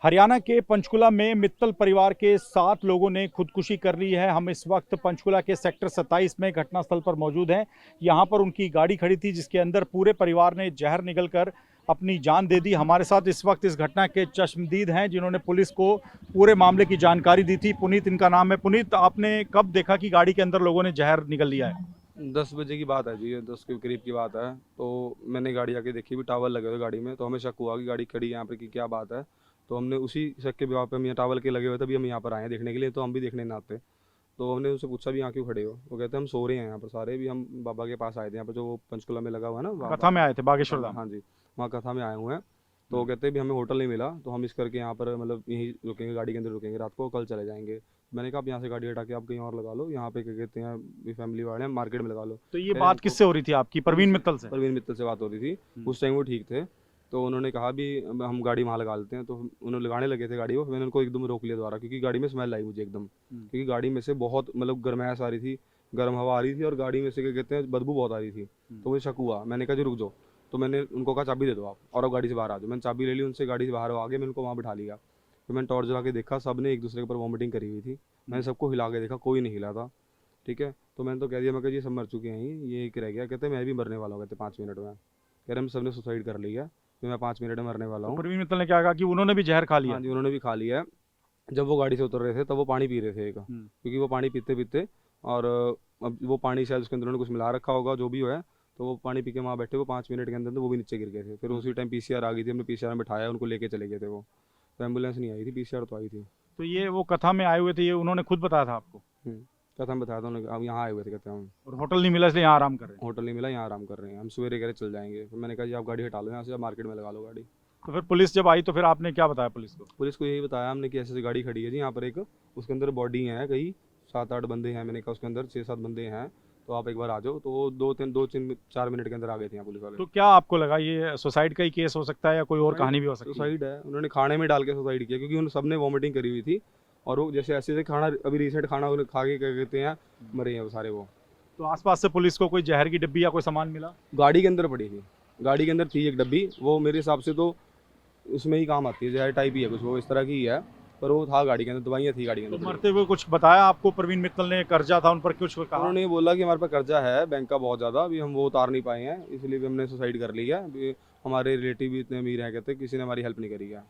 हरियाणा के पंचकुला में मित्तल परिवार के 7 लोगों ने खुदकुशी कर ली है। हम इस वक्त पंचकुला के सेक्टर 27 में घटनास्थल पर मौजूद हैं। यहाँ पर उनकी गाड़ी खड़ी थी जिसके अंदर पूरे परिवार ने जहर निगलकर अपनी जान दे दी। हमारे साथ इस वक्त इस घटना के चश्मदीद हैं जिन्होंने पुलिस को पूरे मामले की जानकारी दी थी। पुनीत इनका नाम है। पुनीत, आपने कब देखा कि गाड़ी के अंदर लोगों ने जहर निगल लिया है? 10 बजे की बात है जी, ये 10 के करीब की बात है। तो मैंने गाड़ी आके देखी, भी टावल लगे हुए गाड़ी में, तो हमें शक हुआ कि गाड़ी खड़ी है यहाँ पे कि क्या बात है। तो हमने उसी शक के बिहाव पे, हम यहाँ टावल के लगे हुए थे, अभी हम यहाँ पर आए हैं देखने के लिए, तो हम भी देखने ना आते। तो हमने उनसे पूछा भी यहाँ क्यों खड़े हो, वो कहते हैं हम सो रहे हैं यहाँ पर सारे, भी हम बाबा के पास आए थे यहाँ पर, जो वो पंचकुला में लगा हुआ है ना बाबा। कथा में आए थे बागेश्वर धाम? हाँ जी, वहाँ कथा में आए हुए हैं। तो वो कहते हैं भी हमें होटल नहीं मिला, तो हम इस करके यहाँ पर मतलब यहीं रुकेंगे, गाड़ी के अंदर रुकेंगे रात को, कल चले जाएंगे। मैंने कहा आप यहाँ से गाड़ी हटा के आप कहीं और लगा लो, यहाँ पे क्या कहते हैं भी फैमिली वाले हैं, मार्केट में लगा लो। तो ये फिर बात हमको किससे हो रही थी आपकी? परवीन मित्तल से? परवीन मित्तल से बात हो रही थी, उस टाइम वो ठीक थे। तो उन्होंने कहा भी हम गाड़ी वहाँ लगा लेते हैं, तो उन्होंने लगाने लगे थे गाड़ी वो, मैंने उनको एकदम रोक लिया दोबारा, क्योंकि गाड़ी में स्मेल आई मुझे एकदम, क्योंकि गाड़ी में से बहुत मतलब गर्माहट आ रही थी, गर्म हवा आ रही थी, और गाड़ी में से क्या कहते हैं बदबू बहुत आ रही थी। तो मुझे शक हुआ, मैंने कहा जी रुक जाओ। तो मैंने उनको कहा चाबी दे दो आप, और अब गाड़ी से बाहर आ जाओ। मैंने चाबी ले ली उनसे, गाड़ी से बाहर आ गए, मैंने उनको वहाँ बिठा लिया। फिर मैंने टॉर्च जला के देखा, सब ने एक दूसरे के ऊपर वॉमिटिंग करी हुई थी। मैंने सबको हिला के देखा, कोई नहीं हिला था। ठीक है, तो मैंने तो कह दिया, मैं कहा जी सब मर चुके हैं, ये एक रह गया। कहते मैं भी मरने वाला हूँ, कहते 5 मिनट में। कह रहे हम सबने सुसाइड कर लिया, फिर मैं 5 मिनट में मरने वाला तो हूँ। परवीन मित्तल ने क्या कहा कि उन्होंने भी जहर खा हाँ लिया? जी, उन्होंने भी खा लिया है। जब वो गाड़ी से उतर रहे थे तब वो पानी पी रहे थे एक, क्योंकि वो पानी पीते पीते, और अब वो पानी शायद उसके अंदर उन्होंने कुछ मिला रखा होगा, जो भी है। तो वो पानी पी के वहाँ बैठे, वो 5 मिनट के अंदर वो भी नीचे गिर गए थे। फिर उसी टाइम पीसीआर आ गई थी, हमने पीसीआर में बिठाया, उनको लेके चले गए थे वो। तो एम्बुलेंस नहीं आई थी, पीसीआर तो आई थी। तो ये वो कथा में आए हुए थे, ये उन्होंने खुद बताया था आपको? कथा हम बताया था उन्होंने, अब यहाँ आए हुए थे, कहते हैं हम और होटल नहीं मिला इसलिए यहाँ आराम कर रहे हैं? होटल नहीं मिला, यहाँ आराम कर रहे हैं, हम सवेरे कह रहे चल जाएंगे। फिर मैंने कहा जी आप गाड़ी हटा लो यहाँ से, आप मार्केट में लगा लो गाड़ी। तो फिर पुलिस जब आई तो फिर आपने क्या बताया पुलिस को? पुलिस को यही बताया हमने कि ऐसे ऐसी गाड़ी खड़ी है जी यहाँ पर एक, उसके अंदर बॉडी है, कई 7-8 बंदे हैं। मैंने कहा उसके अंदर 6-7 बंदे हैं, तो आप एक बार आ जाओ। तो वो 2-3-4 मिनट के अंदर आ गए थे यहाँ पुलिस वाले। तो क्या आपको लगा ये सुसाइड का ही केस हो सकता है या कोई और कहानी भी हो सकती है? सुसाइड है, उन्होंने खाने में डाल के सुसाइड किया, क्योंकि उन सब ने वॉमिटिंग करी हुई थी। और वो जैसे ऐसे खाना, अभी रिसेंट खाना उन्हें खा के क्या कहते हैं मरे हैं वो सारे। वो तो आसपास से पुलिस को कोई जहर की डिब्बी या कोई सामान मिला? गाड़ी के अंदर पड़ी थी, गाड़ी के अंदर थी एक डब्बी, वो मेरे हिसाब से तो उसमें ही काम आती है, जहर टाइप ही है कुछ, वो इस तरह की ही है। पर वो था गाड़ी के अंदर, दवाइयाँ थी गाड़ी के तो अंदर। मरते हुए कुछ बताया आपको परवीन मित्तल ने? कर्जा था उन पर, कुछ कहा? उन्होंने ये बोला कि हमारे पास कर्जा है बैंक का बहुत ज़्यादा, अभी हम वो उतार नहीं पाए हैं, इसलिए भी हमने सुसाइड कर लिया। अभी हमारे रिलेटिव भी इतने अमीर हैं, कहते किसी ने हमारी हेल्प नहीं करी है,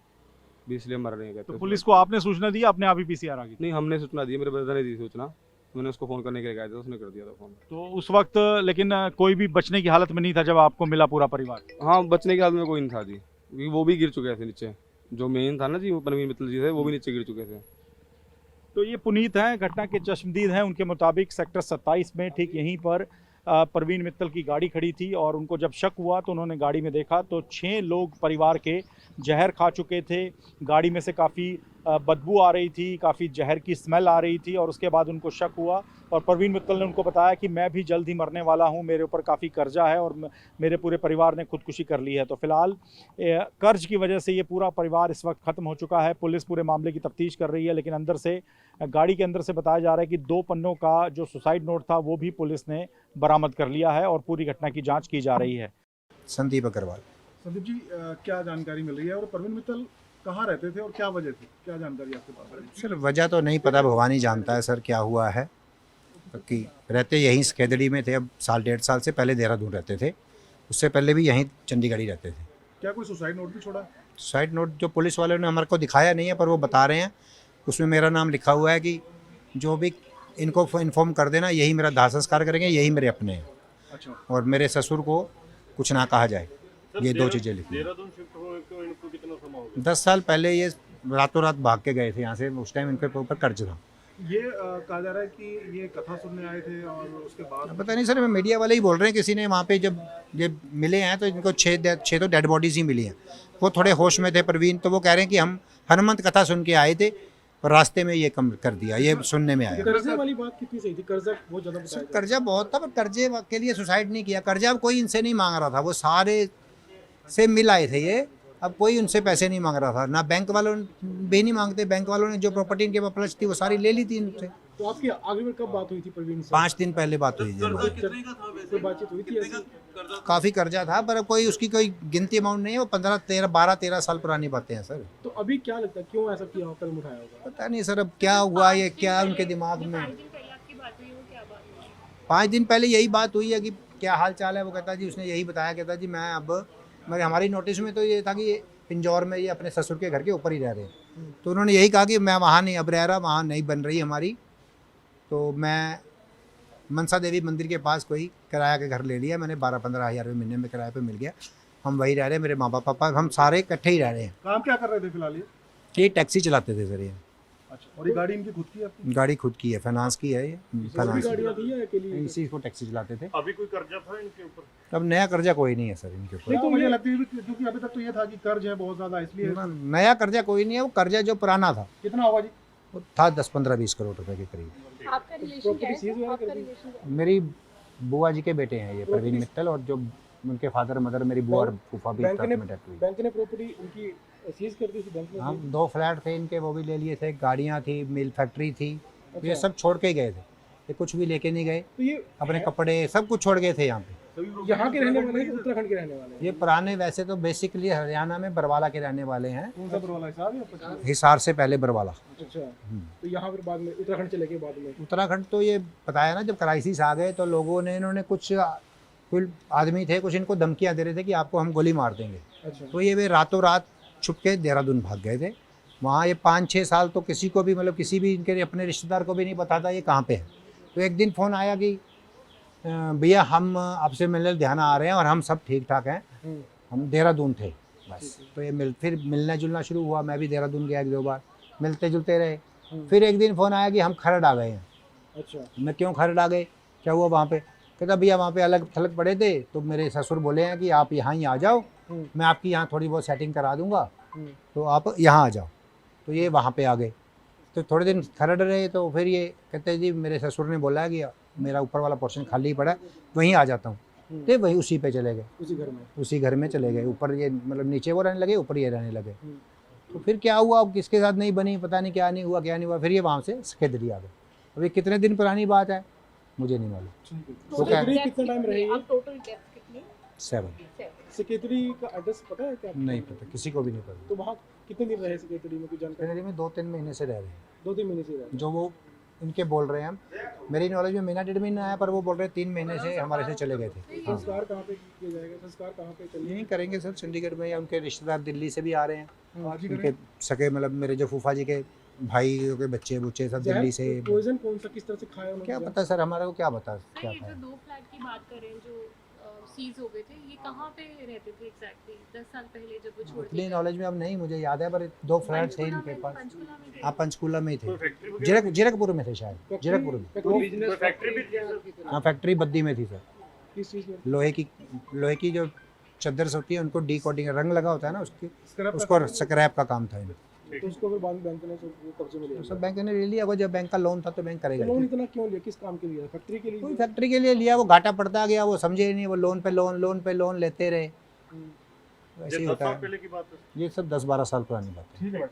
भी इसलिए मर रहे हैं कहते। तो पुलिस को आपने सूचना दी, अपने आप ही पीसीआर आ गई? नहीं, हमने सूचना दी, मेरे ब्रदर ने दी सूचना, मैंने उसको फ़ोन करने के लिए कहा था, उसने कर दिया था फ़ोन। तो उस वक्त लेकिन कोई भी बचने की हालत में नहीं था जब आपको मिला पूरा परिवार? हाँ, बचने के हाल में कोई नहीं था जी, क्योंकि वो भी गिर चुके थे नीचे, जो मेन था ना जी, वो परवीन मित्तल जी थे, वो भी नीचे गिर चुके थे। तो ये पुनीत हैं, घटना के चश्मदीद हैं। उनके मुताबिक सेक्टर 27 में ठीक यहीं पर परवीन मित्तल की गाड़ी खड़ी थी और उनको जब शक हुआ तो उन्होंने गाड़ी में देखा तो 6 लोग परिवार के जहर खा चुके थे। गाड़ी में से काफ़ी बदबू आ रही थी, काफ़ी जहर की स्मेल आ रही थी और उसके बाद उनको शक हुआ और परवीन मित्तल ने उनको बताया कि मैं भी जल्द ही मरने वाला हूं, मेरे ऊपर काफ़ी कर्जा है और मेरे पूरे परिवार ने खुदकुशी कर ली है। तो फिलहाल कर्ज की वजह से ये पूरा परिवार इस वक्त ख़त्म हो चुका है। पुलिस पूरे मामले की तफ्तीश कर रही है, लेकिन अंदर से गाड़ी के अंदर से बताया जा रहा है कि 2 पन्नों का जो सुसाइड नोट था वो भी पुलिस ने बरामद कर लिया है और पूरी घटना की जांच की जा रही है। संदीप अग्रवाल। संदीप जी, क्या जानकारी मिल रही है और परवीन मित्तल कहाँ रहते थे और क्या वजह थी, क्या जानकारी आपके पास है? सर वजह तो नहीं पता, भगवान ही जानता है सर क्या हुआ है। कि रहते यहीं स्केदड़ी में थे, अब 1.5 साल से पहले देहरादून रहते थे, उससे पहले भी यहीं चंडीगढ़ ही रहते थे। क्या कोई सुसाइड नोट भी छोड़ा? सुसाइड नोट जो पुलिस वालों ने हमारे को दिखाया नहीं है, पर वो बता रहे हैं उसमें मेरा नाम लिखा हुआ है कि जो भी इनको इन्फॉर्म कर देना, यही मेरा दाह संस्कार करेंगे, यही मेरे अपने हैं। अच्छा, और मेरे ससुर को कुछ ना कहा जाए, ये 2 चीज़ें लिखी। देहरादून शिफ्ट होने को इनको कितना समय हो गया? 10 साल पहले ये रातों रात भाग के गए थे यहाँ से, उस टाइम इनके ऊपर कर्ज था। ये कहा जा रहा है कि ये कथा सुनने आए थे और उसके बाद पता नहीं सर, मीडिया वाले ही बोल रहे हैं, किसी ने वहाँ पे जब ये मिले हैं तो इनको 6 तो डेड बॉडीज ही मिली हैं। वो थोड़े होश में थे प्रवीण, तो वो कह रहे हैं कि हम हनुमंत कथा सुन के आए थे और रास्ते में ये कम कर दिया, ये सुनने में आया। कर्जे वाली बात कितनी सही थी? कर्जा बहुत ज्यादा बताया जा कर्जा बहुत था, पर कर्जे के लिए सुसाइड नहीं किया। कर्जा अब कोई इनसे नहीं मांग रहा था, वो सारे से मिल आए थे ये, अब कोई उनसे पैसे नहीं मांग रहा था, ना बैंक वालों भी नहीं मांगते। बैंक वालों ने जो प्रॉपर्टी इनके पास थी वो सारी ले ली थी इनसे, तो आपकी आखिरी में कब बात हुई थी प्रवीण से? 5 दिन पहले बात हुई थी हमारी। कोई बातचीत हुई थी ऐसी? काफ़ी कर्जा था पर कोई उसकी कोई गिनती अमाउंट नहीं है, वो 12 साल पुरानी बातें हैं सर। तो अभी क्या लगता है क्यों ऐसा किया कदम उठाया होगा? पता नहीं सर अब क्या हुआ, ये क्या उनके दिमाग में। 5 दिन पहले यही बात हुई है कि क्या हाल चाल है, वो कहता जी, उसने यही बताया, कहता जी मैं अब हमारी नोटिस में तो ये था कि ये पिंजौर में ये अपने ससुर के घर के ऊपर ही रह रहे हैं। तो उन्होंने यही कहा कि मैं वहाँ नहीं अब रह रहा, वहाँ नहीं बन रही हमारी, तो मैं मनसा देवी मंदिर के पास कोई किराया के घर ले लिया मैंने, 12-15 हज़ार रुपये महीने में किराए पे मिल गया। हम वही रह रहे हैं, मेरे माँ बाप पापा हम सारे इकट्ठे ही रह रहे हैं। काम क्या कर रहे थे फिलहाल ये? ये टैक्सी चलाते थे सर ये। अच्छा, और ये गाड़ी इनकी खुद की है आपकी? गाड़ी खुद की है, फाइनेंस की है ये, सभी फाइनेंस गाड़ियाँ थी या अकेली? इसी को टैक्सी चलाते थे। अभी कोई कर्जा था इनके ऊपर? अब नया कर्जा कोई नहीं है सर इनके ऊपर। नहीं तो मुझे लगती है क्योंकि अभी तक तो ये था कि कर्ज है बहुत ज्यादा, इसलिए। नया कर्जा कोई नहीं है, वो कर्जा जो पुराना था कितना होगा जी? वो था 10-15-20 करोड़ रुपए के करीब। आपका रिलेशन क्या प्रॉपर्टी सीज है? वगैरह आपका कर दी? रिलेशन क्या है? मेरी बुआ जी के बेटे हैं ये प्रवीण मित्तल, और जो उनके फादर मदर मेरी बुआ और फूफा भी बैंक साथ ने में डेथ हुई। बैंक ने प्रॉपर्टी उनकी सीज कर दी थी बैंक ने? हम 2 फ्लैट थे इनके, वो भी ले लिए थे, गाड़ियाँ थी, मिल फैक्ट्री थी, ये सब छोड़ के ही गए थे, ये कुछ भी लेके नहीं गए, तो ये अपने कपड़े सब कुछ छोड़ गए थे यहाँ पे। यहाँ के रहने वाले हैं कि उत्तराखंड के रहने वाले हैं? ये पुराने वैसे तो बेसिकली हरियाणा में बरवाला के रहने वाले हैं, कौन सा बरवाला हिसाब है आपका? हिसार से पहले बरवाला। अच्छा, तो यहाँ फिर बाद में उत्तराखंड चले गए बाद में? उत्तराखंड तो ये बताया ना, जब क्राइसिस आ गए तो लोगों ने, इन्होंने कुछ आदमी थे, कुछ इनको धमकियाँ दे रहे थे कि आपको हम गोली मार देंगे। अच्छा, तो ये वे रातों रात छुप के देहरादून भाग गए थे। वहाँ ये 5-6 साल तो किसी को भी, मतलब किसी भी इनके अपने रिश्तेदार को भी नहीं पता था ये कहाँ पे है। तो एक दिन फ़ोन आया कि भैया हम आपसे मिलने ध्यान आ रहे हैं और हम सब ठीक ठाक हैं, हम देहरादून थे बस। तो ये फिर मिलना जुलना शुरू हुआ, मैं भी देहरादून गया 1-2 बार, मिलते जुलते रहे। फिर एक दिन फ़ोन आया कि हम खरड़ आ गए हैं। अच्छा, मैं क्यों खरड़ आ गए, क्या हुआ वहाँ पे? कहता भैया वहाँ पे अलग थलग पड़े थे, तो मेरे ससुर बोले हैं कि आप यहाँ ही आ जाओ, मैं आपकी यहाँ थोड़ी बहुत सेटिंग करा दूँगा, तो आप यहाँ आ जाओ। तो ये वहाँ पे आ गए, तो थोड़े दिन खरड़ रहे। तो फिर ये कहते जी मेरे ससुर ने बोला है कि मेरा ऊपर वाला पोर्शन खाली पड़ा है, वहीं आ जाता हूँ। तो वहीं उसी पे चले गए, उसी घर में चले गए। ऊपर ये मतलब नीचे वो रहने लगे, ऊपर ये रहने लगे। तो फिर क्या हुआ, अब किसके साथ नहीं बनी पता नहीं, क्या नहीं हुआ क्या नहीं हुआ, फिर ये वहाँ से सकेतरी आ गए। अभी कितने दिन पुरानी बात है मुझे नहीं मालूम। तो क्या- सेक्रेटरी कितना टाइम रहेगी? अब टोटल डेथ कितनी? 7 सेक्रेटरी का एड्रेस पता है क्या? नहीं पता, किसी को भी नहीं पता। तो वहाँ कितने दिन रहे सेक्रेटरी में, कोई जानकारी? सेकेतरी में 2-3 महीने से रह रहे हैं, 2-3 महीने से रहे। जो वो इनके बोल रहे हैं। मेरी नॉलेज में महीना 1.5 महीना आया, पर वो बोल रहे 3 महीने से हमारे से चले गए थे। हाँ, संस्कार कहाँ पे किया जाएगा? संस्कार कहाँ पे चलिए? यहीं करेंगे सर, चंडीगढ़ में, या उनके रिश्तेदार दिल्ली से भी आ रहे हैं। आज ही उनके सके मतलब मेरे जो फूफा जी के भाई के बच्चे बुच्चे सब दिल्ली से। पॉइजन कौन सा किस तरह से खाया उन्होंने? क्या पता सर, हमारा को क्या बता क्या ये था। जो 2 फ्लैट की बात करें जो सीज हो गए थे, ये कहाँ पे रहते थे एग्जैक्टली 10 साल पहले जब वो छोड़ इतनी के? नॉलेज में अब नहीं मुझे याद है, पर 2 फ्लैट थे इनके पास। पंचकुला में थे। आप पंचकूला में ही थे, जीरकपुर में थे शायद, जीरकपुर में। हाँ फैक्ट्री बद्दी में थी सर, किस चीज़ में? लोहे की जो चद्दर होती है उनको डीकोटिंग रंग लगा होता है ना उसकी, स्क्रैप उसको स्क्रैप का काम था इनका। तो उसको फिर बाद में बैंक ने कब्जे में लिया। तो सब बैंक ने ले लिया, वो जब बैंक का लोन था तो बैंक करेगा लोन ही। इतना क्यों लिया? किस काम के लिए? फैक्ट्री के लिए? कोई फैक्ट्री के लिए लिया, वो घाटा पड़ता गया, वो समझे ही नहीं, वो लोन पे लोन लेते रहे। ऐसे ही होता है, ये सब 10-12 साल पुरानी बात है। ठीक है।